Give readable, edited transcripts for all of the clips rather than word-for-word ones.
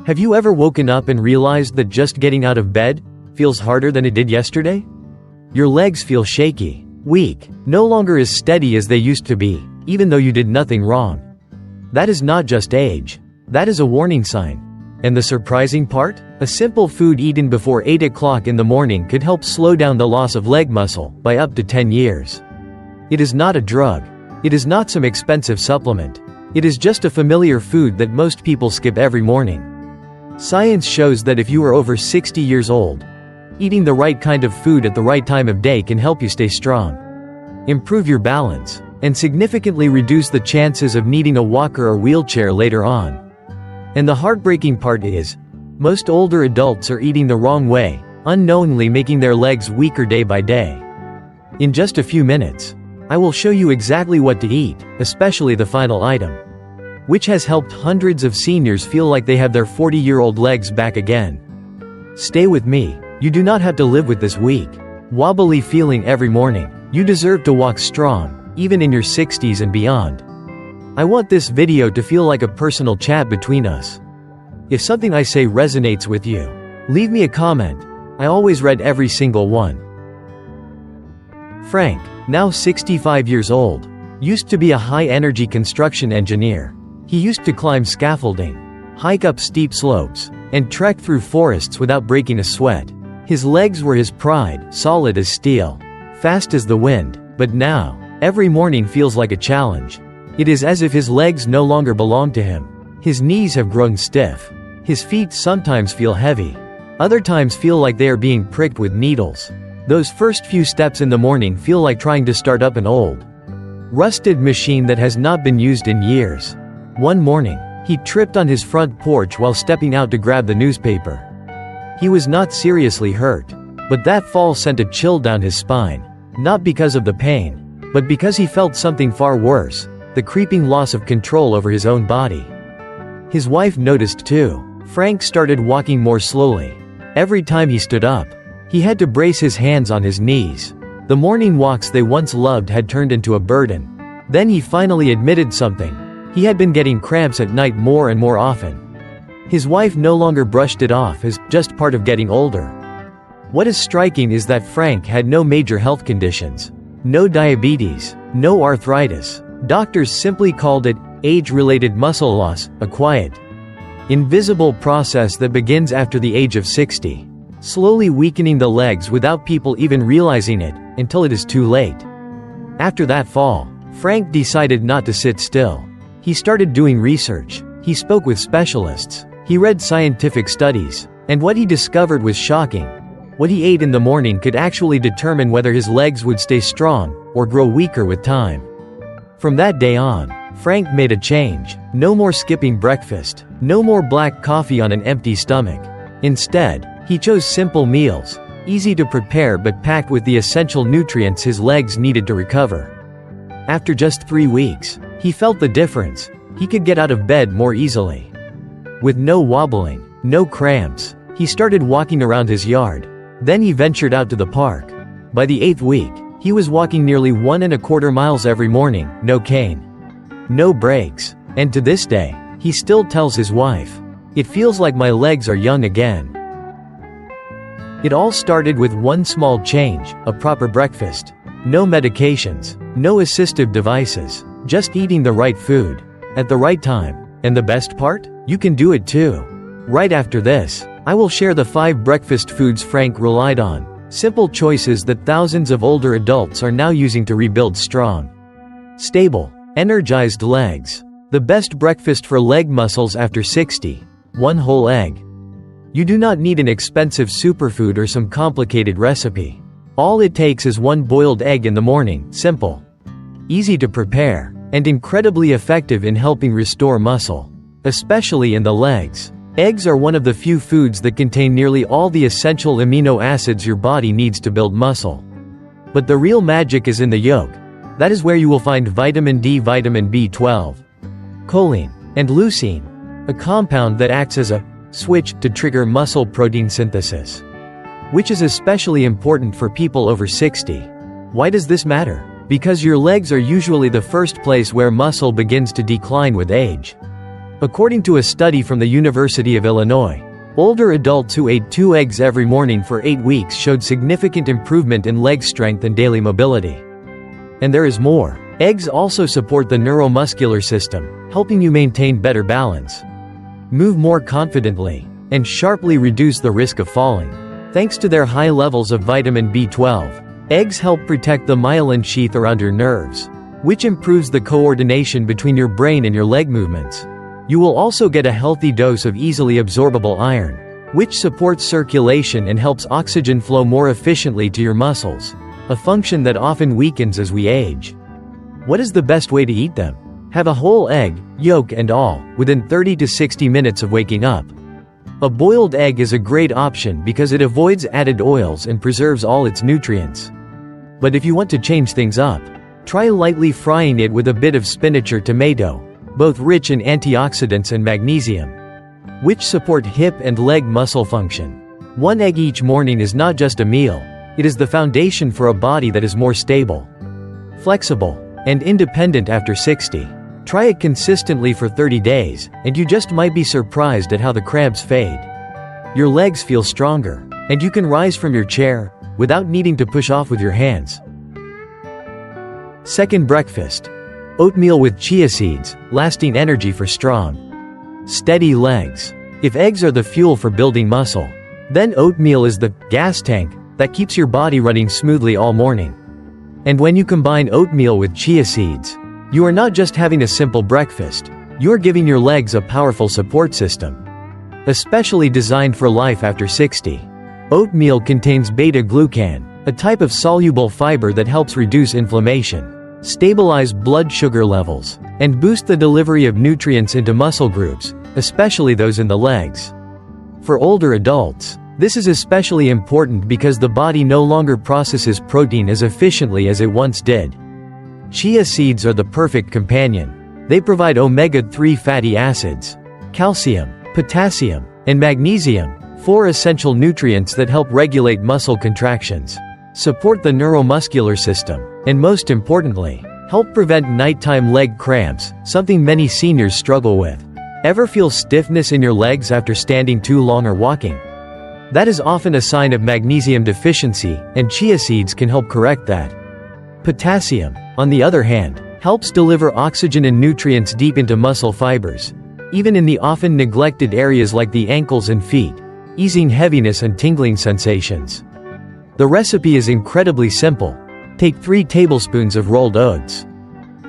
Have you ever woken up and realized that just getting out of bed feels harder than it did yesterday? Your legs feel shaky, weak, no longer as steady as they used to be, even though you did nothing wrong. That is not just age. That is a warning sign. And the surprising part? A simple food eaten before 8 o'clock in the morning could help slow down the loss of leg muscle by up to 10 years. It is not a drug. It is not some expensive supplement. It is just a familiar food that most people skip every morning. Science shows that if you are over 60 years old, eating the right kind of food at the right time of day can help you stay strong, improve your balance, and significantly reduce the chances of needing a walker or wheelchair later on. And the heartbreaking part is, most older adults are eating the wrong way, unknowingly making their legs weaker day by day. In just a few minutes, I will show you exactly what to eat, especially the final item, which has helped hundreds of seniors feel like they have their 40-year-old legs back again. Stay with me. You do not have to live with this weak, wobbly feeling every morning. You deserve to walk strong, even in your 60s and beyond. I want this video to feel like a personal chat between us. If something I say resonates with you, leave me a comment. I always read every single one. Frank, now 65 years old, used to be a high-energy construction engineer. He used to climb scaffolding, hike up steep slopes, and trek through forests without breaking a sweat. His legs were his pride, solid as steel, fast as the wind, but now, every morning feels like a challenge. It is as if his legs no longer belong to him. His knees have grown stiff. His feet sometimes feel heavy. Other times feel like they are being pricked with needles. Those first few steps in the morning feel like trying to start up an old, rusted machine that has not been used in years. One morning, he tripped on his front porch while stepping out to grab the newspaper. He was not seriously hurt, but that fall sent a chill down his spine, not because of the pain, but because he felt something far worse, the creeping loss of control over his own body. His wife noticed too. Frank started walking more slowly. Every time he stood up, he had to brace his hands on his knees. The morning walks they once loved had turned into a burden. Then he finally admitted something. He had been getting cramps at night more and more often. His wife no longer brushed it off as just part of getting older. What is striking is that Frank had no major health conditions. No diabetes, no arthritis. Doctors simply called it age-related muscle loss, a quiet, invisible process that begins after the age of 60, slowly weakening the legs without people even realizing it, until it is too late. After that fall, Frank decided not to sit still. He started doing research. He spoke with specialists. He read scientific studies. And what he discovered was shocking. What he ate in the morning could actually determine whether his legs would stay strong or grow weaker with time. From that day on, Frank made a change. No more skipping breakfast. No more black coffee on an empty stomach. Instead, he chose simple meals, easy to prepare but packed with the essential nutrients his legs needed to recover. After just 3 weeks, he felt the difference. He could get out of bed more easily. With no wobbling, no cramps, he started walking around his yard. Then he ventured out to the park. By the 8th week, he was walking nearly 1.25 miles every morning, no cane, no breaks. And to this day, he still tells his wife, "It feels like my legs are young again." It all started with one small change, a proper breakfast. No medications, no assistive devices, just eating the right food, at the right time. And the best part? You can do it too. Right after this, I will share the 5 breakfast foods Frank relied on. Simple choices that thousands of older adults are now using to rebuild strong, stable, energized legs. The best breakfast for leg muscles after 60. 1 whole egg. You do not need an expensive superfood or some complicated recipe. All it takes is 1 boiled egg in the morning, simple, easy to prepare, and incredibly effective in helping restore muscle, especially in the legs. Eggs are one of the few foods that contain nearly all the essential amino acids your body needs to build muscle. But the real magic is in the yolk. That is where you will find vitamin D, vitamin B12, choline, and leucine, a compound that acts as a switch to trigger muscle protein synthesis, which is especially important for people over 60. Why does this matter? Because your legs are usually the first place where muscle begins to decline with age. According to a study from the University of Illinois, older adults who ate 2 eggs every morning for 8 weeks showed significant improvement in leg strength and daily mobility. And there is more. Eggs also support the neuromuscular system, helping you maintain better balance, move more confidently, and sharply reduce the risk of falling. Thanks to their high levels of vitamin B12, eggs help protect the myelin sheath around your nerves, which improves the coordination between your brain and your leg movements. You will also get a healthy dose of easily absorbable iron, which supports circulation and helps oxygen flow more efficiently to your muscles, a function that often weakens as we age. What is the best way to eat them? Have a whole egg, yolk and all, within 30 to 60 minutes of waking up. A boiled egg is a great option because it avoids added oils and preserves all its nutrients. But if you want to change things up, try lightly frying it with a bit of spinach or tomato, both rich in antioxidants and magnesium, which support hip and leg muscle function. 1 egg each morning is not just a meal, it is the foundation for a body that is more stable, flexible, and independent after 60. Try it consistently for 30 days, and you just might be surprised at how the cramps fade. Your legs feel stronger, and you can rise from your chair without needing to push off with your hands. Second breakfast. Oatmeal with chia seeds, lasting energy for strong, steady legs. If eggs are the fuel for building muscle, then oatmeal is the gas tank that keeps your body running smoothly all morning. And when you combine oatmeal with chia seeds, you are not just having a simple breakfast, you are giving your legs a powerful support system, especially designed for life after 60. Oatmeal contains beta-glucan, a type of soluble fiber that helps reduce inflammation, stabilize blood sugar levels, and boost the delivery of nutrients into muscle groups, especially those in the legs. For older adults, this is especially important because the body no longer processes protein as efficiently as it once did. Chia seeds are the perfect companion. They provide omega-3 fatty acids, calcium, potassium, and magnesium, 4 essential nutrients that help regulate muscle contractions, support the neuromuscular system, and most importantly, help prevent nighttime leg cramps, something many seniors struggle with. Ever feel stiffness in your legs after standing too long or walking? That is often a sign of magnesium deficiency, and chia seeds can help correct that. Potassium, on the other hand, helps deliver oxygen and nutrients deep into muscle fibers, even in the often neglected areas like the ankles and feet, easing heaviness and tingling sensations. The recipe is incredibly simple. Take 3 tablespoons of rolled oats.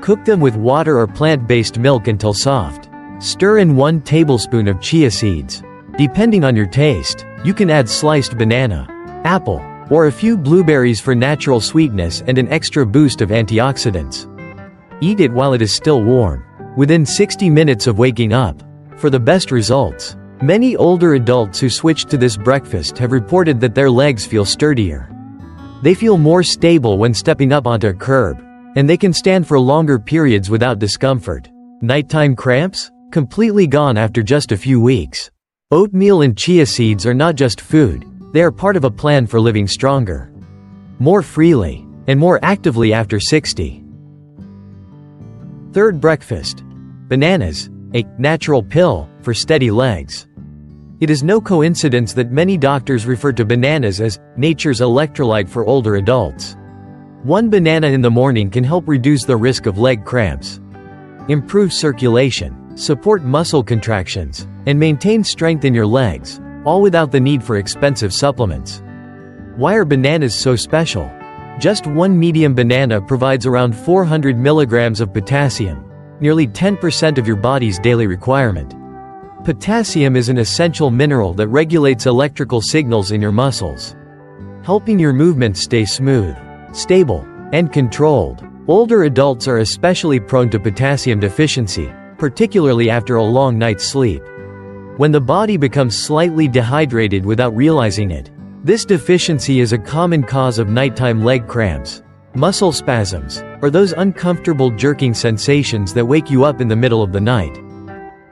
Cook them with water or plant-based milk until soft. Stir in 1 tablespoon of chia seeds. Depending on your taste, you can add sliced banana, apple, or a few blueberries for natural sweetness and an extra boost of antioxidants. Eat it while it is still warm, within 60 minutes of waking up. For the best results, many older adults who switched to this breakfast have reported that their legs feel sturdier. They feel more stable when stepping up onto a curb, and they can stand for longer periods without discomfort. Nighttime cramps? Completely gone after just a few weeks. Oatmeal and chia seeds are not just food, they are part of a plan for living stronger, more freely, and more actively after 60. Third breakfast. Bananas, a natural pill for steady legs. It is no coincidence that many doctors refer to bananas as nature's electrolyte for older adults. 1 banana in the morning can help reduce the risk of leg cramps, improve circulation, support muscle contractions, and maintain strength in your legs, all without the need for expensive supplements. Why are bananas so special? Just 1 medium banana provides around 400 milligrams of potassium, nearly 10% of your body's daily requirement. Potassium is an essential mineral that regulates electrical signals in your muscles, helping your movements stay smooth, stable, and controlled. Older adults are especially prone to potassium deficiency, particularly after a long night's sleep. When the body becomes slightly dehydrated without realizing it, this deficiency is a common cause of nighttime leg cramps, muscle spasms, or those uncomfortable jerking sensations that wake you up in the middle of the night.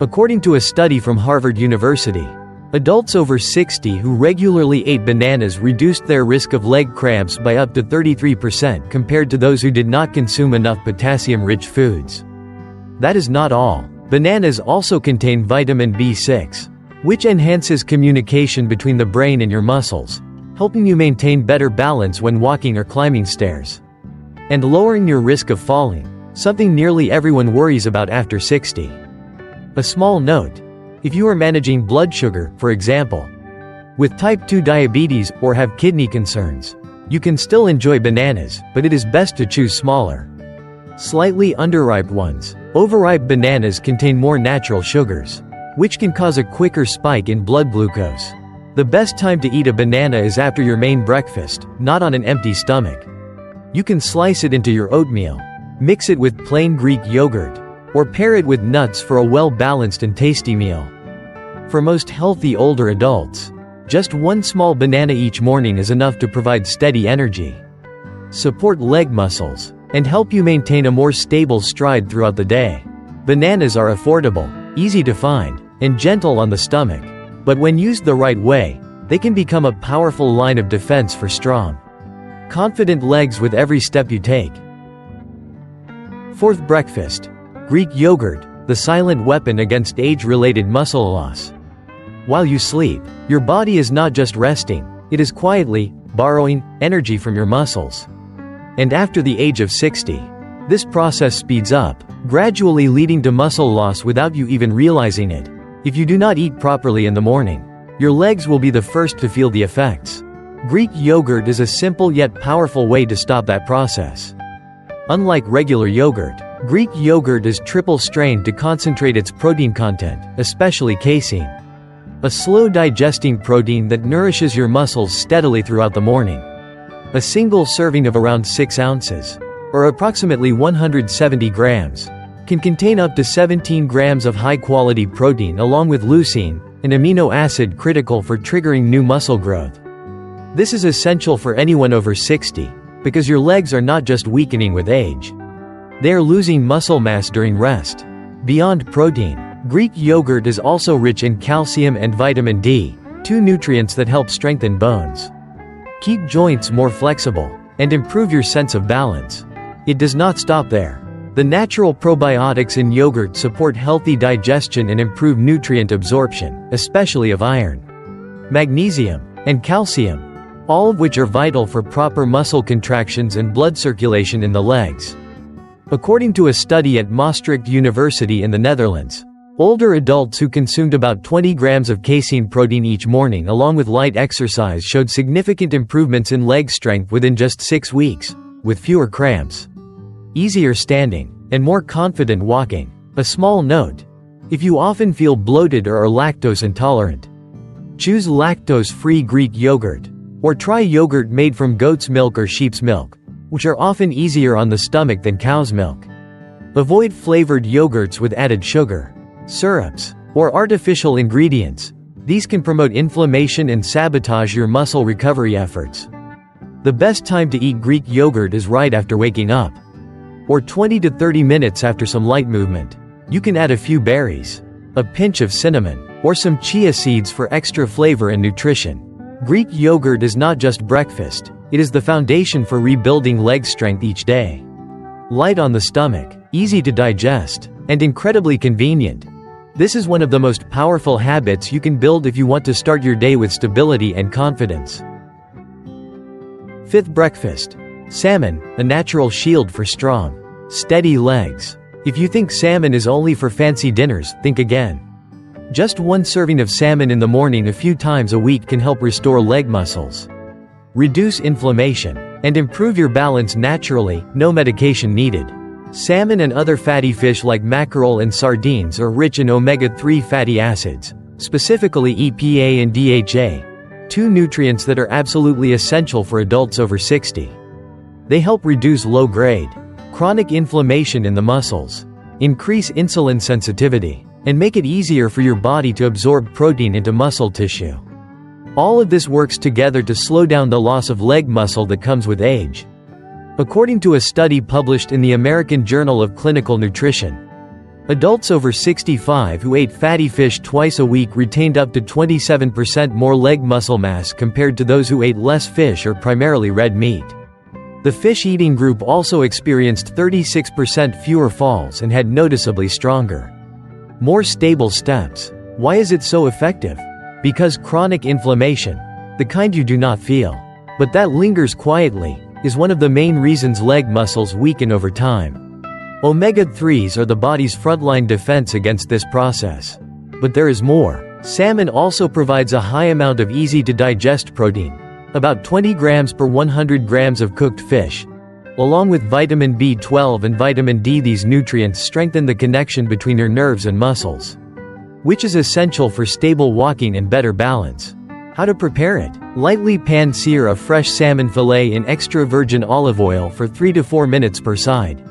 According to a study from Harvard University, adults over 60 who regularly ate bananas reduced their risk of leg cramps by up to 33% compared to those who did not consume enough potassium-rich foods. That is not all. Bananas also contain vitamin B6, which enhances communication between the brain and your muscles, helping you maintain better balance when walking or climbing stairs. And lowering your risk of falling, something nearly everyone worries about after 60. A small note: if you are managing blood sugar, for example, with type 2 diabetes or have kidney concerns, you can still enjoy bananas, but it is best to choose smaller, slightly underripe ones. Overripe bananas contain more natural sugars, which can cause a quicker spike in blood glucose. The best time to eat a banana is after your main breakfast, not on an empty stomach. You can slice it into your oatmeal, mix it with plain Greek yogurt, or pair it with nuts for a well-balanced and tasty meal. For most healthy older adults, just one small banana each morning is enough to provide steady energy, support leg muscles, and help you maintain a more stable stride throughout the day. Bananas are affordable, easy to find, and gentle on the stomach. But when used the right way, they can become a powerful line of defense for strong, confident legs with every step you take. Fourth breakfast: Greek yogurt, the silent weapon against age-related muscle loss. While you sleep, your body is not just resting, it is quietly borrowing energy from your muscles. And after the age of 60, this process speeds up, gradually leading to muscle loss without you even realizing it. If you do not eat properly in the morning, your legs will be the first to feel the effects. Greek yogurt is a simple yet powerful way to stop that process. Unlike regular yogurt, Greek yogurt is triple strained to concentrate its protein content, especially casein, a slow-digesting protein that nourishes your muscles steadily throughout the morning. A single serving of around 6 ounces, or approximately 170 grams, can contain up to 17 grams of high-quality protein along with leucine, an amino acid critical for triggering new muscle growth. This is essential for anyone over 60, because your legs are not just weakening with age. They are losing muscle mass during rest. Beyond protein, Greek yogurt is also rich in calcium and vitamin D, two nutrients that help strengthen bones, keep joints more flexible, and improve your sense of balance. It does not stop there. The natural probiotics in yogurt support healthy digestion and improve nutrient absorption, especially of iron, magnesium, and calcium, all of which are vital for proper muscle contractions and blood circulation in the legs. According to a study at Maastricht University in the Netherlands, older adults who consumed about 20 grams of casein protein each morning along with light exercise showed significant improvements in leg strength within just 6 weeks, with fewer cramps, easier standing, and more confident walking. A small note: if you often feel bloated or are lactose intolerant, choose lactose-free Greek yogurt, or try yogurt made from goat's milk or sheep's milk, which are often easier on the stomach than cow's milk. Avoid flavored yogurts with added sugar, syrups, or artificial ingredients. These can promote inflammation and sabotage your muscle recovery efforts. The best time to eat Greek yogurt is right after waking up, or 20 to 30 minutes after some light movement. You can add a few berries, a pinch of cinnamon, or some chia seeds for extra flavor and nutrition. Greek yogurt is not just breakfast, it is the foundation for rebuilding leg strength each day. Light on the stomach, easy to digest, and incredibly convenient. This is one of the most powerful habits you can build if you want to start your day with stability and confidence. Fifth breakfast: salmon, a natural shield for strong, steady legs. If you think salmon is only for fancy dinners, think again. Just one serving of salmon in the morning a few times a week can help restore leg muscles, reduce inflammation, and improve your balance naturally, no medication needed. Salmon and other fatty fish like mackerel and sardines are rich in omega-3 fatty acids, specifically EPA and DHA, two nutrients that are absolutely essential for adults over 60. They help reduce low-grade, chronic inflammation in the muscles, increase insulin sensitivity, and make it easier for your body to absorb protein into muscle tissue. All of this works together to slow down the loss of leg muscle that comes with age. According to a study published in the American Journal of Clinical Nutrition, adults over 65 who ate fatty fish twice a week retained up to 27% more leg muscle mass compared to those who ate less fish or primarily red meat. The fish-eating group also experienced 36% fewer falls and had noticeably stronger, More stable steps. Why is it so effective? Because chronic inflammation, the kind you do not feel, but that lingers quietly, is one of the main reasons leg muscles weaken over time. Omega-3s are the body's frontline defense against this process. But there is more. Salmon also provides a high amount of easy-to-digest protein, about 20 grams per 100 grams of cooked fish. Along with vitamin B12 and vitamin D, these nutrients strengthen the connection between your nerves and muscles, which is essential for stable walking and better balance. How to prepare it? Lightly pan-sear a fresh salmon fillet in extra virgin olive oil for 3 to 4 minutes per side.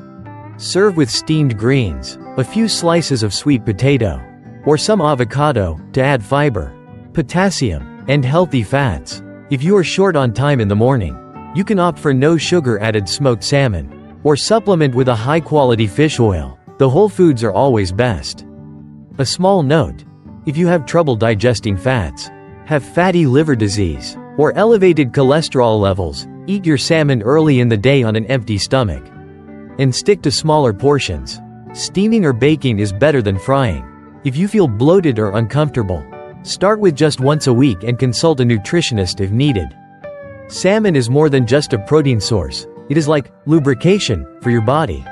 Serve with steamed greens, a few slices of sweet potato, or some avocado, to add fiber, potassium, and healthy fats. If you are short on time in the morning, you can opt for no sugar-added smoked salmon, or supplement with a high-quality fish oil. The whole foods are always best. A small note: if you have trouble digesting fats, have fatty liver disease, or elevated cholesterol levels, eat your salmon early in the day on an empty stomach. And stick to smaller portions. Steaming or baking is better than frying. If you feel bloated or uncomfortable, start with just once a week and consult a nutritionist if needed. Salmon is more than just a protein source. It is like lubrication for your body,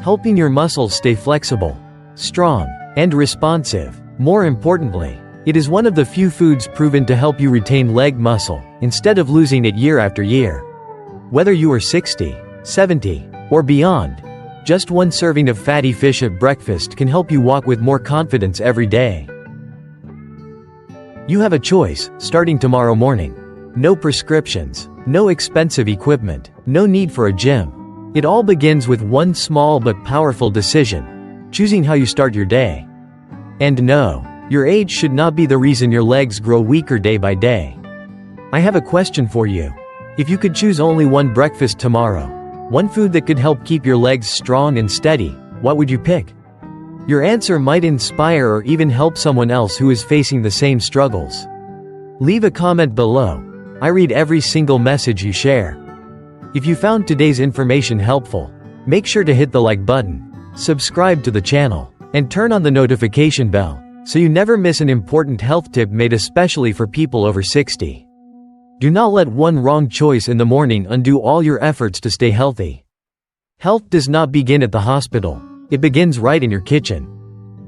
helping your muscles stay flexible, strong, and responsive. More importantly, it is one of the few foods proven to help you retain leg muscle instead of losing it year after year. Whether you are 60, 70, or beyond, just one serving of fatty fish at breakfast can help you walk with more confidence every day. You have a choice, starting tomorrow morning. No prescriptions, no expensive equipment, no need for a gym. It all begins with one small but powerful decision: choosing how you start your day. And no, your age should not be the reason your legs grow weaker day by day. I have a question for you. If you could choose only one breakfast tomorrow, one food that could help keep your legs strong and steady, what would you pick? Your answer might inspire or even help someone else who is facing the same struggles. Leave a comment below. I read every single message you share. If you found today's information helpful, make sure to hit the like button, subscribe to the channel, and turn on the notification bell, so you never miss an important health tip made especially for people over 60. Do not let one wrong choice in the morning undo all your efforts to stay healthy. Health does not begin at the hospital. It begins right in your kitchen,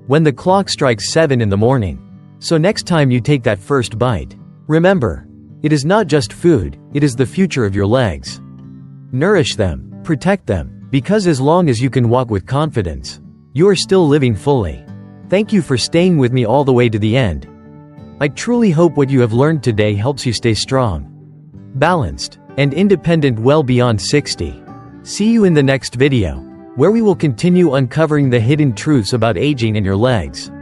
when the clock strikes 7 in the morning. So next time you take that first bite, remember, it is not just food, it is the future of your legs. Nourish them, protect them, because as long as you can walk with confidence, you are still living fully. Thank you for staying with me all the way to the end. I truly hope what you have learned today helps you stay strong, balanced, and independent well beyond 60. See you in the next video, where we will continue uncovering the hidden truths about aging and your legs.